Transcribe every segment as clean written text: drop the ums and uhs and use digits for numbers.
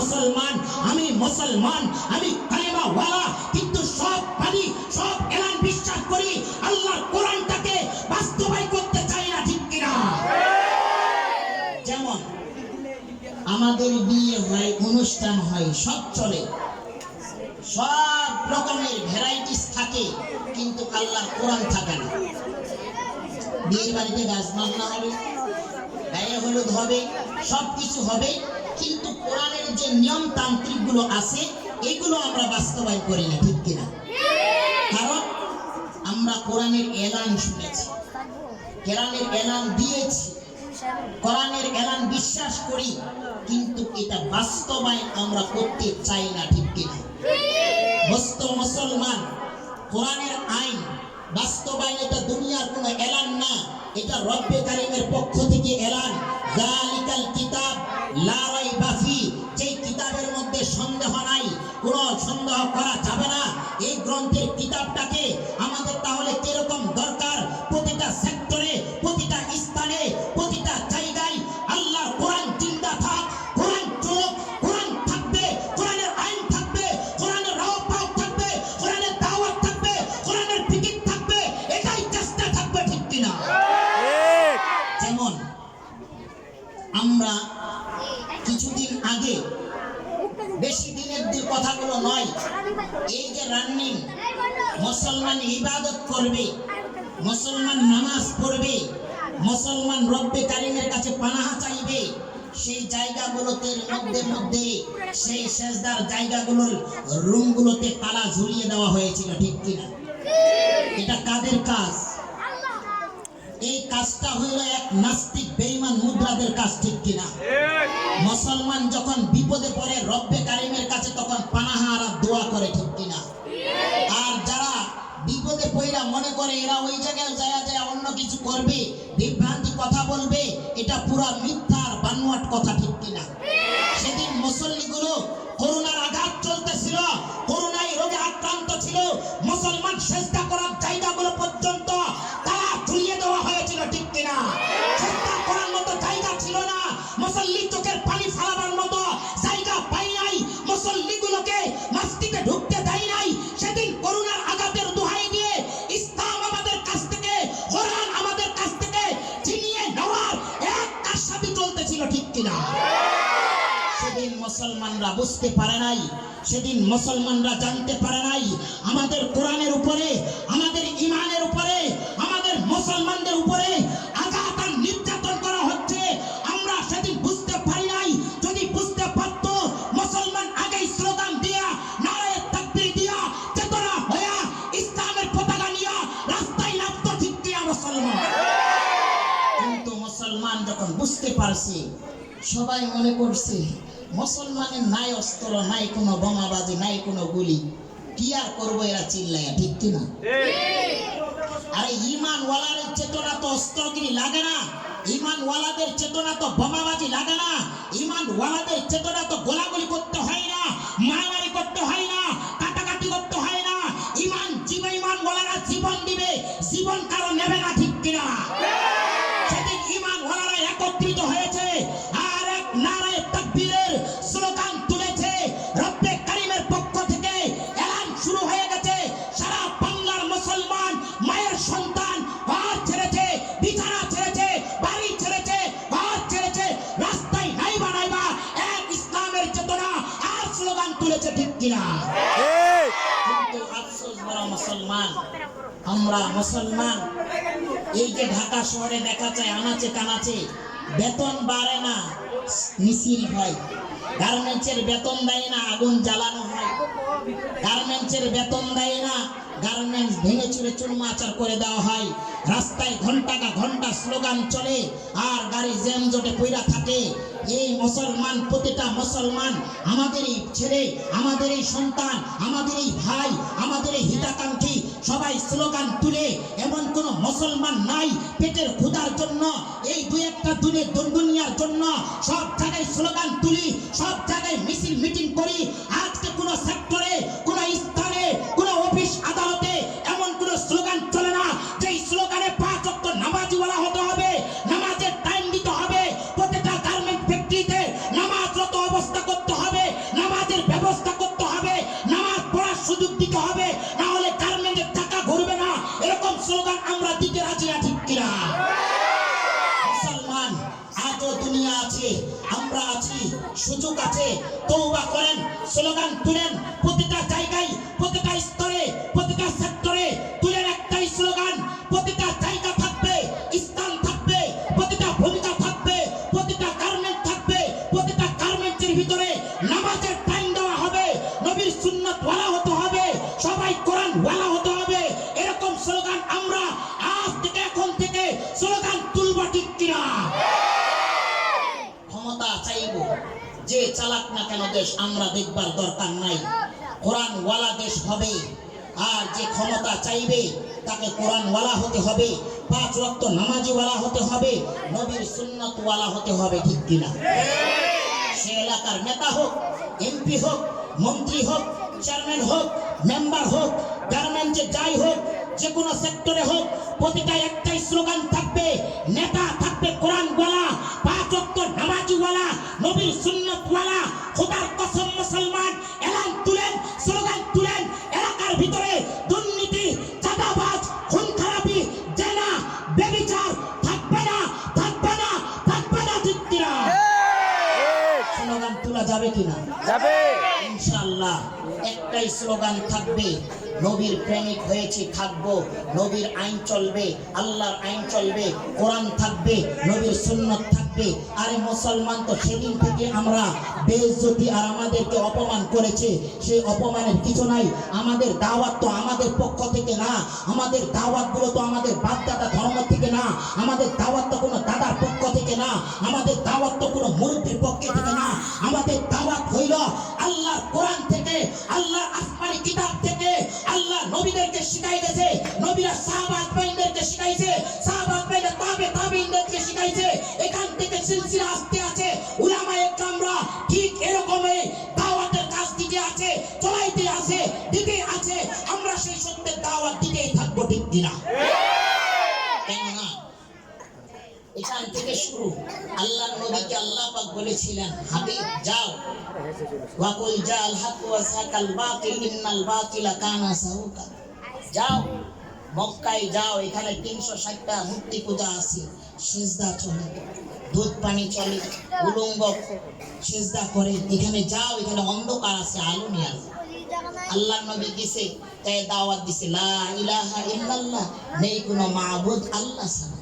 মুসলমান, আমি মুসলমান, আমি কালেমাওয়ালা, কিন্তু সব পারি, সব এলান বিশ্বাস করি, আল্লাহর কোরআনটাকে বাস্তবায়ন করতে চাই না, ঠিক কিনা? যেমন আমাদের বিয়ে হয়, অনুষ্ঠান হয়, সব চলে, সব রকমের ভ্যারাইটিস থাকে, কিন্তু আল্লাহর কোরআন থাকে না। বিয়ের বাড়িতে গাছ বাজনা হবে, গায়ে হলুদ হবে, সবকিছু হবে, কিন্তু কোরআনের যে নিয়ম তান্ত্রিক গুলো আছে এগুলো আমরা বাস্তবায়ন করি না, ঠিক কিনা? কারণ আমরা কোরআনের এলান শুনেছি, কোরআনের এলান দিয়েছি, কোরআনের এলান বিশ্বাস করি, কিন্তু এটা বাস্তবায়ন আমরা করতে চাই না, ঠিক কিনা? মুসলমান, কোরআনের আইন বাস্তবায়ন এটা দুনিয়ার কোনো এলান না, এটা রব্বে কারিমের পক্ষ থেকে এলান। যালিকাল কিতাব লা রাইবা ফি, যে কিতাবের মধ্যে সন্দেহ নাই, কোনো সন্দেহ করা যাবে না, এই গ্রন্থের কিতাবটাকে আমাদের তাহলে কিরকম দরকার? প্রতিটা সেক্টরে, প্রতিটা স্থানে, প্রতিটা জায়গায় আল্লাহর কোরআন জিন্দা থাক, কোরআন চলুক, কোরআন থাকবে, কোরআনের আইন থাকবে, কোরআনের রাওপাও থাকবে, কোরআনের দাওয়াত থাকবে, কোরআনের ফিকির থাকবে, এটাই চেষ্টা থাকবে, ঠিক কিনা? যেমন আমরা কিছুদিন আগে, বেশি দিনের কথাগুলো নয়, এই যে রান্নিং মুসলমান ইবাদত করবে, মুসলমান নামাজ পড়বে, মুসলমান রব্বে কারিমের কাছে পানাহা চাইবে, সেই জায়গাগুলোতে মধ্যে সেই সেজদার জায়গাগুলোর রুমগুলোতে তালা ঝুলিয়ে দেওয়া হয়েছিল, ঠিক কিনা? এটা কাদের কাজ? এই কাজটা হইল এক নাস্তিক বেঈমান মুদ্রাদের কাজ, ঠিক কিনা? মুসলমান যখন বিপদে পড়ে রব্বে কারিমের কাছে তখন পানাহা আর দোয়া করে, ঠিক কিনা? আর যারা বিপদে পড়া মনে করে এরা ওই জায়গায় যায় অন্য কিছু করবে, বিভ্রান্তি কথা বলবে, এটা পুরা মিথ্যা আর বানোয়াট কথা, ঠিক কিনা? সেদিন মুসল্লিগুলো করোনার আঘাত চলতেছিল, করোনায় রোগে আক্রান্ত ছিল, মুসলমান সেজদা করার জায়গাগুলো পর্যন্ত তালা ঝুলিয়ে দেওয়া হয়েছিল, ঠিক কিনা? সেজদা করার মতো জায়গা ছিল না, মুসল্লি চোখের পানি ফেলাবার মতো জায়গা পাই নাই, মুসল্লিগুলোকে মসজিদে ঢুকতে দেয় নাই। সেদিন করোনার আঘাতের দোহাই দিয়ে ইসলাম আমাদের কাছ থেকে, কোরআন আমাদের কাছ থেকে ছিনিয়ে নেওয়ার এক কারসাজি চলতেছিল, ঠিক কিনা? সেদিন মুসলমানরা বুঝতে পারে নাই, সেদিন মুসলমানরা জানতে পারে নাই আমাদের কোরআনের উপরে, আমাদের ঈমানের উপরে, আমাদের মুসলমানদের উপরে আঘাত আর নির্যাতন করা হচ্ছে। আমরা সেদিন বুঝতে পারি নাই, যদি বুঝতে পারত মুসলমান আগেই স্লোগান দিয়া, নারায়ে তাকবীর দিয়া, চেতনা হইয়া, ইসলামের পতাকা নিয়া রাস্তায় নামতো, ঠিক কিনা মুসলমান? কিন্তু মুসলমান যখন বুঝতে পারছে, সবাই মনে করছে মুসলমানের নাই অস্ত্র, নাই কোনো বোমাবাজি, নাই কোনো গুলি, কি আর করবো এরা চিল্লাইয়া, ঠিক কিনা? আরে ঈমান ওয়ালার চেতনা তো অস্ত্রগিরি লাগে না, ঈমান ওয়ালাদের চেতনা তো বোমাবাজি লাগে না, ঈমান ওয়ালাদের চেতনা তো গোলাগুলি করতে হয় না, মারামারি করতে হয় না, কাটাকাটি করতে হয় না। ঈমান ওয়ালারা জীবন দিবে, জীবন কারো নেবে না, ঠিক কিনা? সেদিন ঈমান ওয়ালারা একত্রিত হয়েছে আর এক নারায়ে তাকবীরের স্লোগান তুলেছে, রব্বে কারিমের পক্ষ থেকে এলান শুরু হয়ে গেছে। সারা বাংলার মুসলমান মায়ের সন্তান ঘর ছেড়েছে, বিছানা ছেড়েছে, বাড়ি ছেড়েছে, ঘর ছেড়েছে, রাস্তায় নাইবা এক ইসলামের চেতনা আর স্লোগান তুলেছে, ঠিক কিনা? কিন্তু আফসোস বড় মুসলমান, আমরা মুসলমান এই যে ঢাকা শহরে দেখা যায় আনাচে কানাচে বেতন বাড়ে না, মিছিল হয়, গার্মেন্টসের বেতন দেয় না, আগুন জ্বালানো হয়, গার্মেন্টসের বেতন দেয় না, গার্মেন্টস ভেঙে চুরে চুরমাচার করে দেওয়া হয়, রাস্তায় ঘন্টা স্লোগান চলে আর গাড়ি জ্যাম জটে পইরা থাকে। এই মুসলমান, প্রতিটা মুসলমান, আমাদের এই ছেলে, আমাদের এই সন্তান, আমাদের এই ভাই, আমাদের এই হিতাকাঙ্ক্ষী সবাই স্লোগান তুলে, এমন কোন মুসলমান নাই পেটের ক্ষুধার জন্য, এই দুই একটা দুনিয়ার জন্য সব জায়গায় স্লোগান তুলি, সব জায়গায় মিছিল মিটিং করি। আজকে কোন সেক্টরে, কোন স্থানে, কোন অফিস আদালতে এমন কোন স্লোগান চলে না যে স্লোগানে 5 ওয়াক্ত নামাজি বলা হতে হবে, নামাজের টাইম দিতে হবে, প্রত্যেকটা গার্মেন্ট ফ্যাক্টরিতে নামাজরত অবস্থা করতে হবে, সুযোগ আছে, তওবা করেন, স্লোগান তুলেন, প্রতিটা জায়গায়, প্রতিটা স্তরে, প্রতিটা সেক্টরে তুলেন একটাই স্লোগান। প্রতিটা জায়গা থাকবে, স্থান থাকবে, প্রতিটা ভূমিকা থাকবে, প্রতিটা গার্মেন্ট থাকবে, প্রতিটা গার্মেন্টের ভিতরে নামাজের টাইম দেওয়া হবে, নবীর সুন্নাত ওয়ালা হতে হবে, সবাই কোরআন ওয়ালা হতে হবে। এরকম স্লোগান আমরা আজ থেকে, এখন থেকে স্লোগান তুলব, ঠিক কিনা? ক্ষমতা চাইবো, যে চালাক না কেন দেশ আমরা দেখবার দরকার নাই, কোরআন ওয়ালা দেশ হবে। আর যে ক্ষমতা চাইবে তাকে কোরআন ওয়ালা হতে হবে, 5 ওয়াক্ত নামাজি ওয়ালা হতে হবে, নবীর সুন্নাত ওয়ালা হতে হবে, ঠিক কিনা? সে এলাকার নেতা হোক, এমপি হোক, মন্ত্রী হোক, চেয়ারম্যান হোক, মেম্বার হোক, গার্মেন্টে যাই হোক, যে কোনো সেক্টরে হোক, প্রতিটা একটাই স্লোগান থাকবে, নেতা থাকবে কোরআন ওয়ালা, 5 ওয়াক্ত নামাজি ওয়ালা, নবীর সুন্নাত ওয়ালা। খোদার কসম মুসলমান, এলান তুলেন, স্লোগান তুলেন, এলাকার ভিতরে দুর্নীতি, চাঁদাবাজ, খুন খারাপি, জেনা, ব্যভিচার থাকবে না, থাকবে না, থাকবে না, ঠিক কিনা? স্লোগান তোলা যাবে কিনা? যাবে ইনশাআল্লাহ। একটাই স্লোগান থাকবে, নবীর প্রেমিক হয়েছে থাকবো, নবীর আইন চলবে, আল্লাহর আইন চলবে, কোরআন থাকবে, নবীর সুন্নাত থাকবে। আরে মুসলমান তো সেদিন থেকে আমরা বেইজ্জতি আর আমাদেরকে অপমান করেছে, সেই অপমানের কিছু নাই। আমাদের দাওয়াত তো আমাদের পক্ষ থেকে না, আমাদের দাওয়াত গুলো তো আমাদের বাপ দাদা ধর্ম থেকে না, আমাদের দাওয়াত তো কোনো দাদার পক্ষ থেকে না, আমাদের দাওয়াত তো কোনো মুরব্বির পক্ষ থেকে না। আমাদের দাওয়াত হইল আল্লাহর কোরআন থেকে, আল্লাহর আসমানি কিতাব থেকে। আল্লাহ নবীদেরকে শিখাই গেছে, নবীরা সাহাবা তাবেঈনদেরকে শিখাইছে, সাহাবা তাবেঈনরা তাবেঈনদেরকে শিখাইছে। এখান থেকে সিলসিলা আসতে আছে, উলামায়ে কেরামরা ঠিক এরকমই দাওয়াতের কাজ দিতে আছে, চলাইতে আছে, দিতে আছে। আমরা সেই সত্যের দাওয়াত দিতেই থাকবো, ঠিক কিনা? কেননা এখান থেকে শুরু। আল্লাহর নবীকে আল্লাহ পাক বলেছিলেন, হাবিব যাও, ওয়াকুল জাল হক ওয়া সাকাল বাতিল ইন্নাল বাতিলা কানা সাহুকা। যাও মক্কায় যাও, এখানে 360টা মূর্তি পূজা আছে, সিজদা চলে, দুধ পানি চলে, উলঙ্গ সিজদা করে। এখানে যাও, এখানে অন্ধকার আছে, আলো নেই। আল্লাহর নবী গেছে, তাই দাওয়াত দিছে, লা ইলাহা ইল্লাল্লাহ, নেই কোনো মাবুদ আল্লাহ ছাড়া।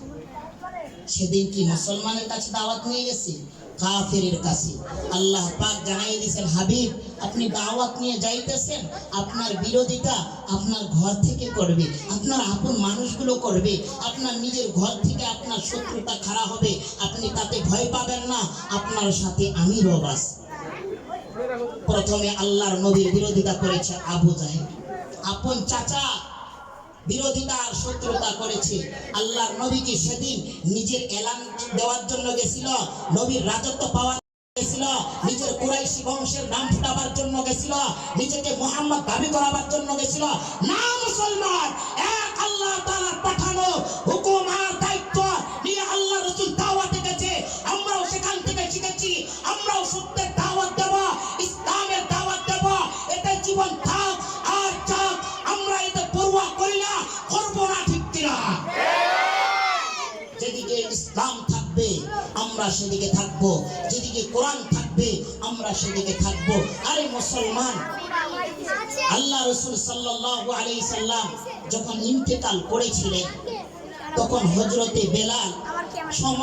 সেদিন কি মুসলমানের কাছে দাওয়াত নিয়ে গেছে? কাফেরের কাছে। আল্লাহ পাক জানাই দিয়েছেন, হাবিব আপনি দাওয়াত নিয়ে যাইতেছেন, আপনার বিরোধিতা আপনার ঘর থেকে করবে, আপনার আপন মানুষগুলো করবে, আপনার নিজের ঘর থেকে আপনার শত্রুতা খাড়া হবে, আপনি তাতে ভয় পাবেন না, আপনার সাথে আমি রবাস। প্রথমে আল্লাহর নবীর বিরোধিতা করেছে আবু জাহেল, আপন চাচা, বিরোধিতা আর শত্রুতা করেছে। আল্লাহর নবীকে সেদিন নিজের এলান দেওয়ার জন্য গেছিল, নবীর রাজত্ব পাওয়ার গেছিল, নিজের কুরাইশি বংশের নাম ফুটাবার জন্য গেছিল, নিজেকে মুহাম্মদ দাবি করাবার জন্য গেছিল। না মুসলমান, এক আল্লাহ তাআলার পাঠানো হুকুম আর দায়িত্ব নিয়ে আল্লাহ রাসূল দাওয়াতে গেছে। আমরাও সেখান থেকে শিখেছি, আমরাও সত্যের দাওয়াত দেব, ইসলামের দাওয়াত দেব। এতে জীবন থাক আর যাক, আমরা এতে পরোয়া করি না, করবো না, ঠিক কিনা? যেদিকে ইসলাম থাকবে আমরা সেদিকে থাকবো, যেদিকে কোরআন থাকবে আমরা সেদিকে থাকবো। আরে মুসলমান, আল্লাহ রাসূল সাল্লাল্লাহু আলাইহি সাল্লাম যখন ইন্তেকাল করেছিলেন, তখন হযরতে বেলাল